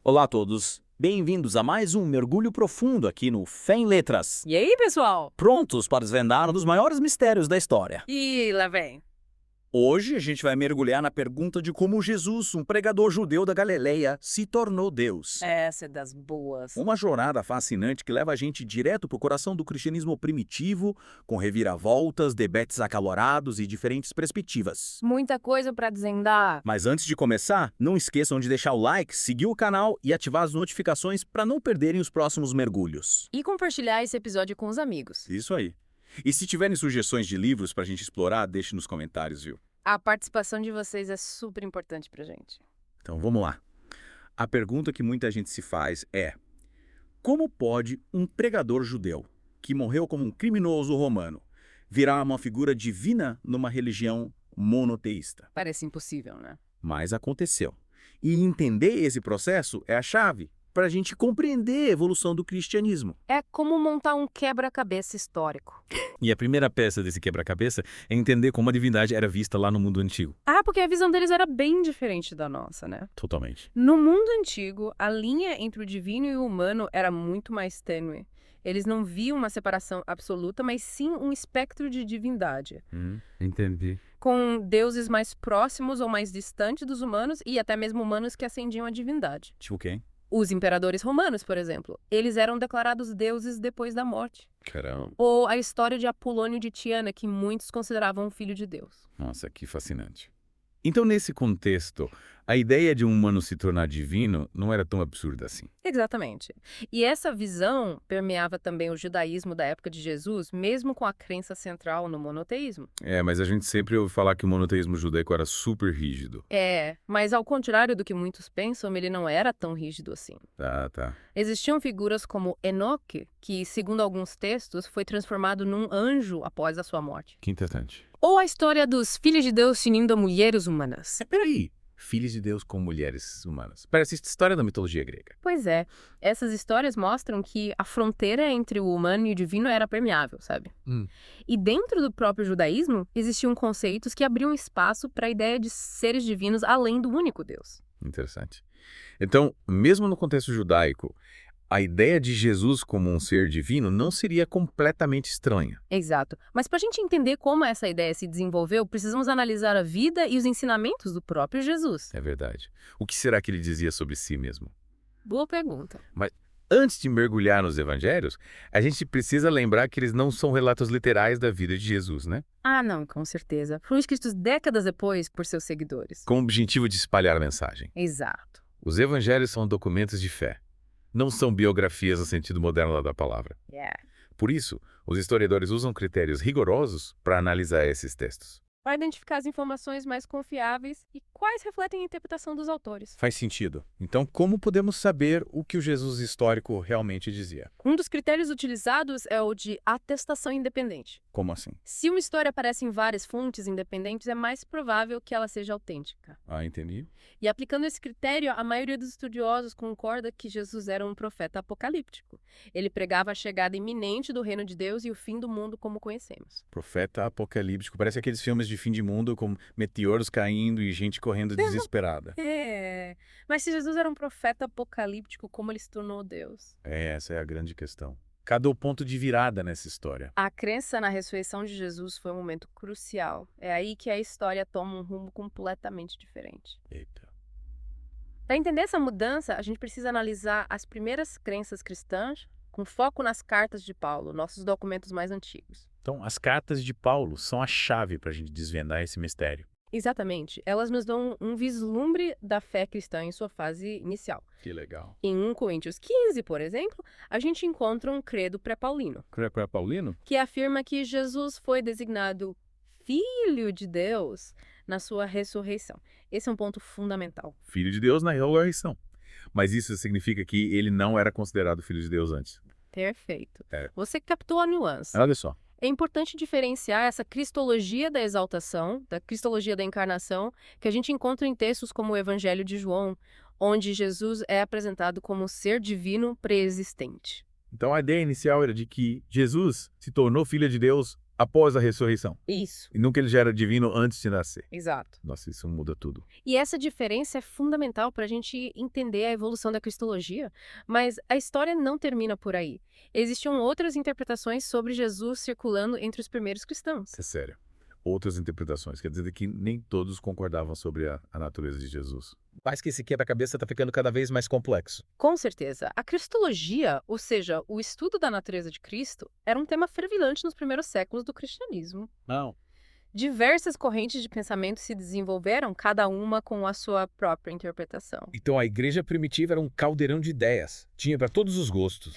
Olá a todos, bem-vindos a mais um mergulho profundo aqui no Fé em Letras. E aí, pessoal? Prontos para desvendar um dos maiores mistérios da história. Ih, lá vem. Hoje a gente vai mergulhar na pergunta de como Jesus, um pregador judeu da Galileia, se tornou Deus. Essa é das boas. Uma jornada fascinante que leva a gente direto para o coração do cristianismo primitivo, com reviravoltas, debates acalorados e diferentes perspectivas. Muita coisa pra desvendar. Mas antes de começar, não esqueçam de deixar o like, seguir o canal e ativar as notificações para não perderem os próximos mergulhos. E compartilhar esse episódio com os amigos. Isso aí. E se tiverem sugestões de livros pra gente explorar, deixe nos comentários, viu? A participação de vocês é super importante pra gente. Então vamos lá. A pergunta que muita gente se faz é: como pode um pregador judeu, que morreu como um criminoso romano, virar uma figura divina numa religião monoteísta? Parece impossível, né? Mas aconteceu. E entender esse processo é a chave para a gente compreender a evolução do cristianismo. É como montar um quebra-cabeça histórico. E a primeira peça desse quebra-cabeça é entender como a divindade era vista lá no mundo antigo. Ah, porque a visão deles era bem diferente da nossa, né? Totalmente. No mundo antigo, a linha entre o divino e o humano era muito mais tênue. Eles não viam uma separação absoluta, mas sim um espectro de divindade, Entendi. com deuses mais próximos ou mais distantes dos humanos e até mesmo humanos que ascendiam à divindade. Tipo quem? Os imperadores romanos, por exemplo, eles eram declarados deuses depois da morte. Caramba. Ou a história de Apolônio de Tiana, que muitos consideravam um filho de Deus. Nossa, que fascinante. Então, nesse contexto, a ideia de um humano se tornar divino não era tão absurda assim. Exatamente. E essa visão permeava também o judaísmo da época de Jesus, mesmo com a crença central no monoteísmo. Mas a gente sempre ouve falar que o monoteísmo judaico era super rígido. Mas ao contrário do que muitos pensam, ele não era tão rígido assim. Tá. Existiam figuras como Enoque, que, segundo alguns textos, foi transformado num anjo após a sua morte. Que interessante. Ou a história dos filhos de Deus se unindo a mulheres humanas. Peraí. Filhos de Deus com mulheres humanas. Parece história da mitologia grega. Pois é, essas histórias mostram que a fronteira entre o humano e o divino era permeável, sabe? E dentro do próprio judaísmo, existiam conceitos que abriam espaço para a ideia de seres divinos além do único Deus. Interessante. Então, mesmo no contexto judaico, a ideia de Jesus como um ser divino não seria completamente estranha. Exato. Mas para a gente entender como essa ideia se desenvolveu, precisamos analisar a vida e os ensinamentos do próprio Jesus. É verdade. O que será que ele dizia sobre si mesmo? Boa pergunta. Antes de mergulhar nos evangelhos, a gente precisa lembrar que eles não são relatos literais da vida de Jesus, né? Ah, não, com certeza. Foram escritos décadas depois por seus seguidores. Com o objetivo de espalhar a mensagem. Exato. Os evangelhos são documentos de fé. Não são biografias no sentido moderno da palavra. Por isso, os historiadores usam critérios rigorosos para analisar esses textos. Para identificar as informações mais confiáveis e quais refletem a interpretação dos autores. Faz sentido. Então, como podemos saber o que o Jesus histórico realmente dizia? Um dos critérios utilizados é o de atestação independente. Como assim? Se uma história aparece em várias fontes independentes, é mais provável que ela seja autêntica. Ah, entendi. E aplicando esse critério, a maioria dos estudiosos concorda que Jesus era um profeta apocalíptico. Ele pregava a chegada iminente do reino de Deus e o fim do mundo como conhecemos. Profeta apocalíptico. Parece aqueles filmes de fim de mundo com meteoros caindo e gente correndo desesperada. Mas se Jesus era um profeta apocalíptico, como ele se tornou Deus? Essa é a grande questão. Cadê o ponto de virada nessa história? A crença na ressurreição de Jesus foi um momento crucial. É aí que a história toma um rumo completamente diferente. Eita. Para entender essa mudança, a gente precisa analisar as primeiras crenças cristãs com foco nas cartas de Paulo, nossos documentos mais antigos. Então, as cartas de Paulo são a chave para a gente desvendar esse mistério. Exatamente. Elas nos dão um vislumbre da fé cristã em sua fase inicial. Que legal. Em 1 Coríntios 15, por exemplo, a gente encontra um credo pré-paulino, É Paulino? que afirma que Jesus foi designado Filho de Deus na sua ressurreição. Esse é um ponto fundamental. Filho de Deus na ressurreição. Mas isso significa que ele não era considerado filho de Deus antes. Perfeito. É. Você captou a nuance. Olha só. É importante diferenciar essa cristologia da exaltação, da cristologia da encarnação, que a gente encontra em textos como o Evangelho de João, onde Jesus é apresentado como um ser divino pré-existente. Então a ideia inicial era de que Jesus se tornou filho de Deus após a ressurreição. Isso. E nunca ele já era divino antes de nascer. Exato. Nossa, isso muda tudo. E essa diferença é fundamental para a gente entender a evolução da cristologia, mas a história não termina por aí. Existiam outras interpretações sobre Jesus circulando entre os primeiros cristãos. É sério. Outras interpretações, quer dizer que nem todos concordavam sobre a natureza de Jesus. Parece que esse quebra-cabeça está ficando cada vez mais complexo. Com certeza. A cristologia, ou seja, o estudo da natureza de Cristo, era um tema fervilhante nos primeiros séculos do cristianismo. Não. Diversas correntes de pensamento se desenvolveram, cada uma com a sua própria interpretação. Então a igreja primitiva era um caldeirão de ideias. Tinha para todos os gostos.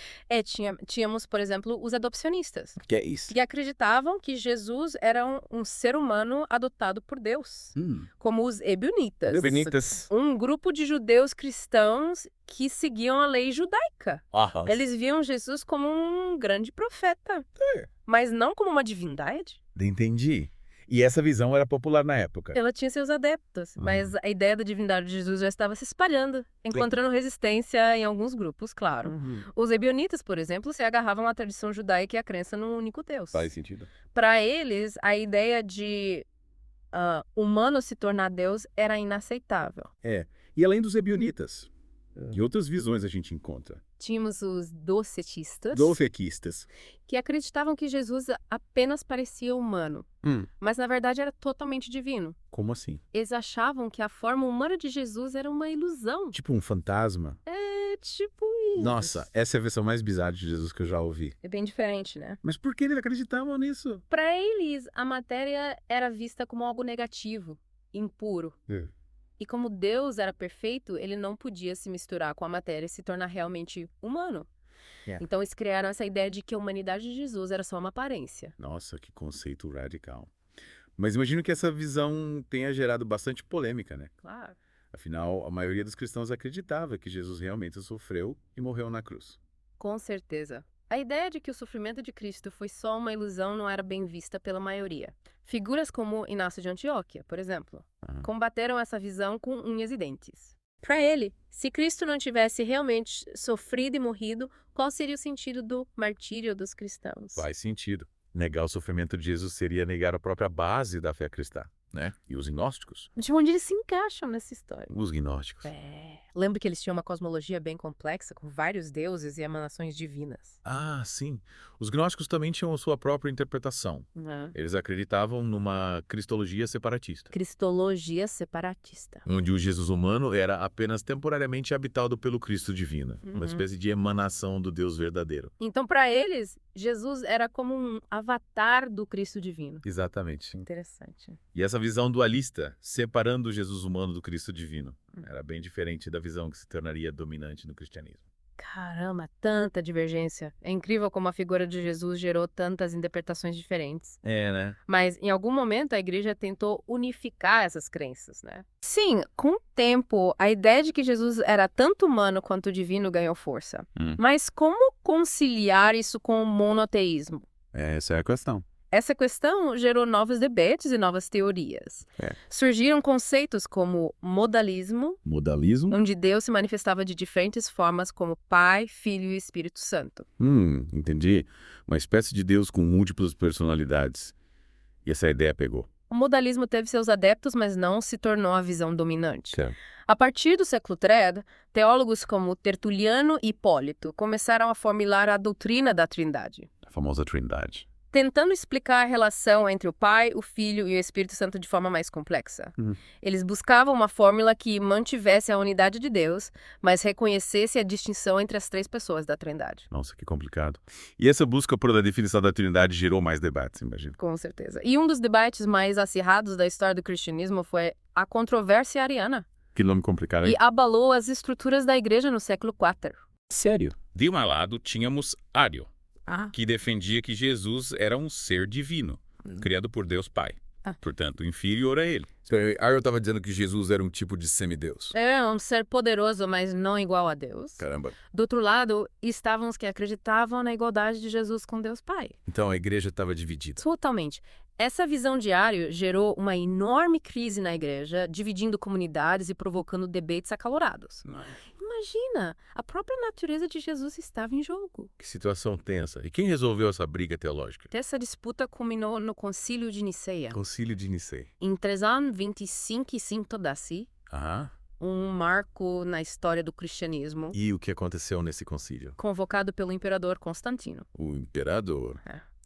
Tínhamos, por exemplo, os adopcionistas, Que é isso? que acreditavam que Jesus era um ser humano adotado por Deus, como os ebionitas. Um grupo de judeus cristãos que seguiam a lei judaica. Eles viam Jesus como um grande profeta, mas não como uma divindade. Entendi. E essa visão era popular na época. Ela tinha seus adeptos, mas a ideia da divindade de Jesus já estava se espalhando, encontrando resistência em alguns grupos, claro. Os ebionitas, por exemplo, se agarravam à tradição judaica e à crença num único Deus. Faz sentido. Para eles, a ideia de humano se tornar Deus era inaceitável. E além dos ebionitas, que outras visões a gente encontra? Tínhamos os docetistas, Dolfequistas. que acreditavam que Jesus apenas parecia humano, mas na verdade era totalmente divino. Como assim? Eles achavam que a forma humana de Jesus era uma ilusão. Tipo um fantasma? Tipo isso. Nossa, essa é a versão mais bizarra de Jesus que eu já ouvi. É bem diferente, né? Mas por que eles acreditavam nisso? Para eles, a matéria era vista como algo negativo, impuro. E como Deus era perfeito, ele não podia se misturar com a matéria e se tornar realmente humano. Então eles criaram essa ideia de que a humanidade de Jesus era só uma aparência. Nossa, que conceito radical. Mas imagino que essa visão tenha gerado bastante polêmica, né? Claro. Afinal, a maioria dos cristãos acreditava que Jesus realmente sofreu e morreu na cruz. Com certeza. A ideia de que o sofrimento de Cristo foi só uma ilusão não era bem vista pela maioria. Figuras como Inácio de Antioquia, por exemplo, combateram essa visão com unhas e dentes. Para ele, se Cristo não tivesse realmente sofrido e morrido, qual seria o sentido do martírio dos cristãos? Faz sentido. Negar o sofrimento de Jesus seria negar a própria base da fé cristã, né? E os gnósticos? De onde eles se encaixam nessa história? Os gnósticos. Lembra que eles tinham uma cosmologia bem complexa, com vários deuses e emanações divinas. Ah, sim. Os gnósticos também tinham a sua própria interpretação. Eles acreditavam numa cristologia separatista. Cristologia separatista. Onde o Jesus humano era apenas temporariamente habitado pelo Cristo divino. Uma espécie de emanação do Deus verdadeiro. Então, para eles, Jesus era como um avatar do Cristo divino. Exatamente. Interessante. E essa visão dualista, separando o Jesus humano do Cristo divino, era bem diferente da visão que se tornaria dominante no cristianismo. Caramba, tanta divergência. É incrível como a figura de Jesus gerou tantas interpretações diferentes. Né? Mas, em algum momento, a igreja tentou unificar essas crenças, né? Sim, com o tempo, a ideia de que Jesus era tanto humano quanto divino ganhou força. Mas como conciliar isso com o monoteísmo? Essa é a questão. Essa questão gerou novos debates e novas teorias. Surgiram conceitos como modalismo, onde Deus se manifestava de diferentes formas como Pai, Filho e Espírito Santo. Entendi. Uma espécie de Deus com múltiplas personalidades. E essa ideia pegou. O modalismo teve seus adeptos, mas não se tornou a visão dominante. Certo. A partir do século III, teólogos como Tertuliano e Hipólito começaram a formular a doutrina da Trindade. A famosa Trindade. Tentando explicar a relação entre o Pai, o Filho e o Espírito Santo de forma mais complexa. Eles buscavam uma fórmula que mantivesse a unidade de Deus, mas reconhecesse a distinção entre as três pessoas da Trindade. Nossa, que complicado. E essa busca por a definição da Trindade gerou mais debates, imagino. Com certeza. E um dos debates mais acirrados da história do cristianismo foi a controvérsia ariana. Que nome complicado, hein? E abalou as estruturas da igreja no século IV. Sério? De um lado, tínhamos Ario, que defendia que Jesus era um ser divino, criado por Deus Pai, portanto, inferior a ele. Ario estava dizendo que Jesus era um tipo de semideus. É um ser poderoso, mas não igual a Deus. Caramba. Do outro lado, estavam os que acreditavam na igualdade de Jesus com Deus Pai. Então a igreja estava dividida. Totalmente. Essa visão de Ario gerou uma enorme crise na igreja, dividindo comunidades e provocando debates acalorados. Imagina, a própria natureza de Jesus estava em jogo. Que situação tensa. E quem resolveu essa briga teológica? Essa disputa culminou no Concílio de Niceia. Concílio de Nicéia. Em 325 d.C., um marco na história do cristianismo. E o que aconteceu nesse concílio? Convocado pelo imperador Constantino. O imperador.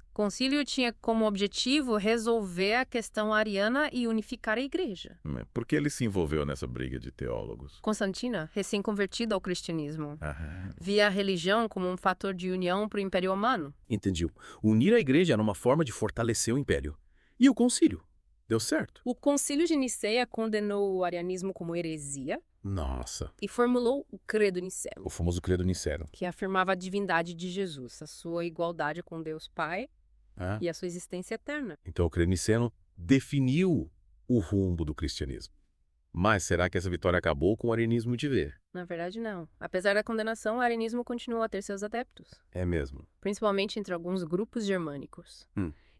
O concílio tinha como objetivo resolver a questão ariana e unificar a igreja. Por que ele se envolveu nessa briga de teólogos? Constantino, recém-convertido ao cristianismo, via a religião como um fator de união para o Império Romano. Entendi. Unir a igreja era uma forma de fortalecer o império. E o concílio? Deu certo? O Concílio de Niceia condenou o arianismo como heresia. Nossa. E formulou o Credo Niceno. O famoso Credo Niceno. Que afirmava a divindade de Jesus, a sua igualdade com Deus Pai e a sua existência eterna. Então o Credo Niceno definiu o rumbo do cristianismo. Mas será que essa vitória acabou com o arianismo de ver? Na verdade, não. Apesar da condenação, o arianismo continuou a ter seus adeptos. É mesmo? Principalmente entre alguns grupos germânicos.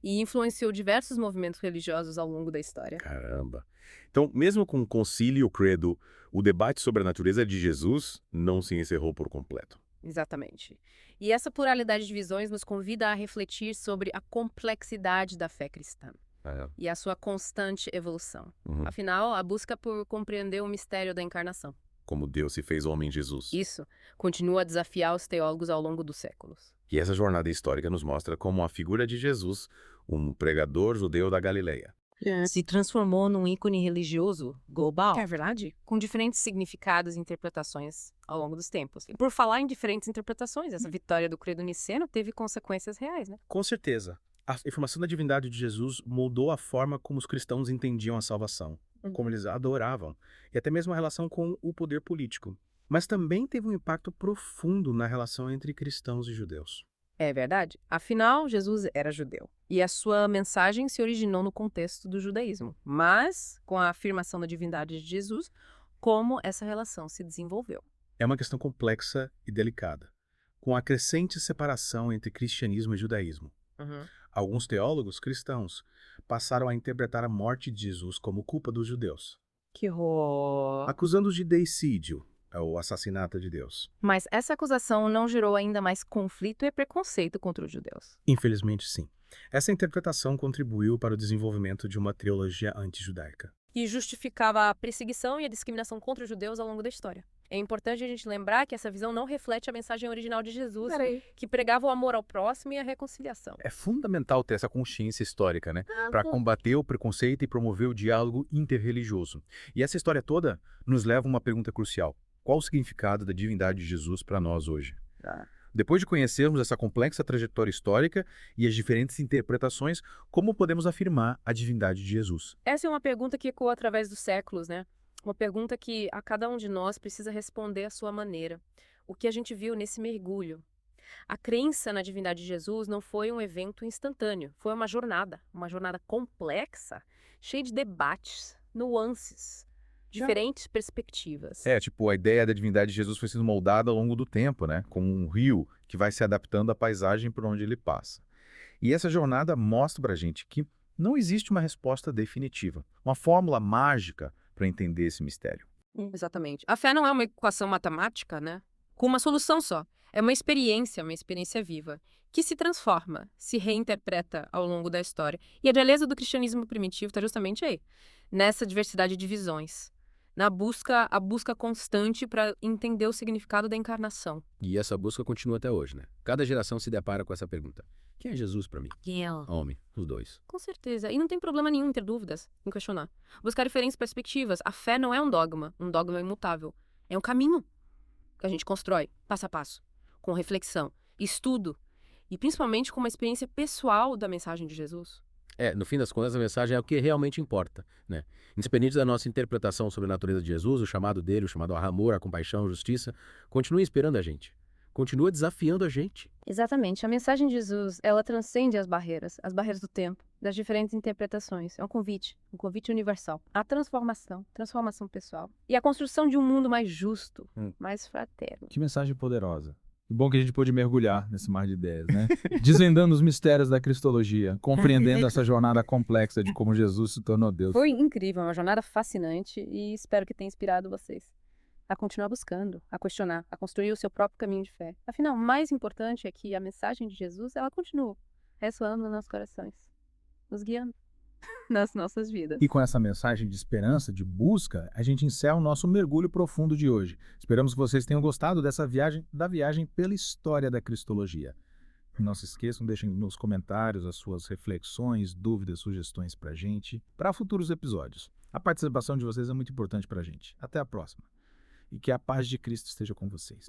E influenciou diversos movimentos religiosos ao longo da história. Caramba. Então, mesmo com o concílio e o credo, o debate sobre a natureza de Jesus não se encerrou por completo. Exatamente. E essa pluralidade de visões nos convida a refletir sobre a complexidade da fé cristã. E a sua constante evolução. Afinal, a busca por compreender o mistério da encarnação. Como Deus se fez homem em Jesus. Isso continua a desafiar os teólogos ao longo dos séculos. E essa jornada histórica nos mostra como a figura de Jesus, um pregador judeu da Galileia, se transformou num ícone religioso global. É verdade? Com diferentes significados e interpretações ao longo dos tempos. E por falar em diferentes interpretações, essa vitória do Credo Niceno teve consequências reais, né? Com certeza. A informação da divindade de Jesus moldou a forma como os cristãos entendiam a salvação, como eles a adoravam, e até mesmo a relação com o poder político. Mas também teve um impacto profundo na relação entre cristãos e judeus. É verdade. Afinal, Jesus era judeu. E a sua mensagem se originou no contexto do judaísmo. Mas, com a afirmação da divindade de Jesus, como essa relação se desenvolveu? É uma questão complexa e delicada, com a crescente separação entre cristianismo e judaísmo. Alguns teólogos cristãos passaram a interpretar a morte de Jesus como culpa dos judeus. Que horror! Acusando-os de deicídio, o assassinato de Deus. Mas essa acusação não gerou ainda mais conflito e preconceito contra os judeus? Infelizmente, sim. Essa interpretação contribuiu para o desenvolvimento de uma teologia antijudaica. E justificava a perseguição e a discriminação contra os judeus ao longo da história. É importante a gente lembrar que essa visão não reflete a mensagem original de Jesus, que pregava o amor ao próximo e a reconciliação. É fundamental ter essa consciência histórica, né? Para combater o preconceito e promover o diálogo interreligioso. E essa história toda nos leva a uma pergunta crucial. Qual o significado da divindade de Jesus para nós hoje? Depois de conhecermos essa complexa trajetória histórica e as diferentes interpretações, como podemos afirmar a divindade de Jesus? Essa é uma pergunta que ecoa através dos séculos, né? Uma pergunta que a cada um de nós precisa responder à sua maneira. O que a gente viu nesse mergulho? A crença na divindade de Jesus não foi um evento instantâneo, foi uma jornada complexa, cheia de debates, nuances, diferentes perspectivas. Tipo, a ideia da divindade de Jesus foi sendo moldada ao longo do tempo, né? Como um rio que vai se adaptando à paisagem por onde ele passa. E essa jornada mostra pra gente que não existe uma resposta definitiva, uma fórmula mágica para entender esse mistério. Exatamente. A fé não é uma equação matemática, né? Com uma solução só. É uma experiência viva, que se transforma, se reinterpreta ao longo da história. E a beleza do cristianismo primitivo está justamente aí, nessa diversidade de visões. A busca constante para entender o significado da encarnação. E essa busca continua até hoje, né? Cada geração se depara com essa pergunta. Quem é Jesus para mim? Quem é ela? Homem, os dois. Com certeza. E não tem problema nenhum em ter dúvidas, em questionar. Buscar diferentes perspectivas. A fé não é um dogma imutável. É um caminho que a gente constrói, passo a passo, com reflexão, estudo e principalmente com uma experiência pessoal da mensagem de Jesus. No fim das contas, a mensagem é o que realmente importa, né? Independente da nossa interpretação sobre a natureza de Jesus, o chamado dele, o chamado ao amor, a compaixão, a justiça, continua inspirando a gente. Continua desafiando a gente. Exatamente. A mensagem de Jesus, ela transcende as barreiras do tempo, das diferentes interpretações. É um convite universal. A transformação pessoal. E a construção de um mundo mais justo, mais fraterno. Que mensagem poderosa. Que bom que a gente pôde mergulhar nesse mar de ideias, né? Desvendando os mistérios da cristologia, compreendendo essa jornada complexa de como Jesus se tornou Deus. Foi incrível, uma jornada fascinante e espero que tenha inspirado vocês a continuar buscando, a questionar, a construir o seu próprio caminho de fé. Afinal, o mais importante é que a mensagem de Jesus, ela continua ressoando nos nossos corações, nos guiando nas nossas vidas. E com essa mensagem de esperança, de busca, a gente encerra o nosso mergulho profundo de hoje. Esperamos que vocês tenham gostado dessa viagem pela história da cristologia. Não se esqueçam, deixem nos comentários as suas reflexões, dúvidas, sugestões pra gente, para futuros episódios. A participação de vocês é muito importante pra gente. Até a próxima. E que a paz de Cristo esteja com vocês.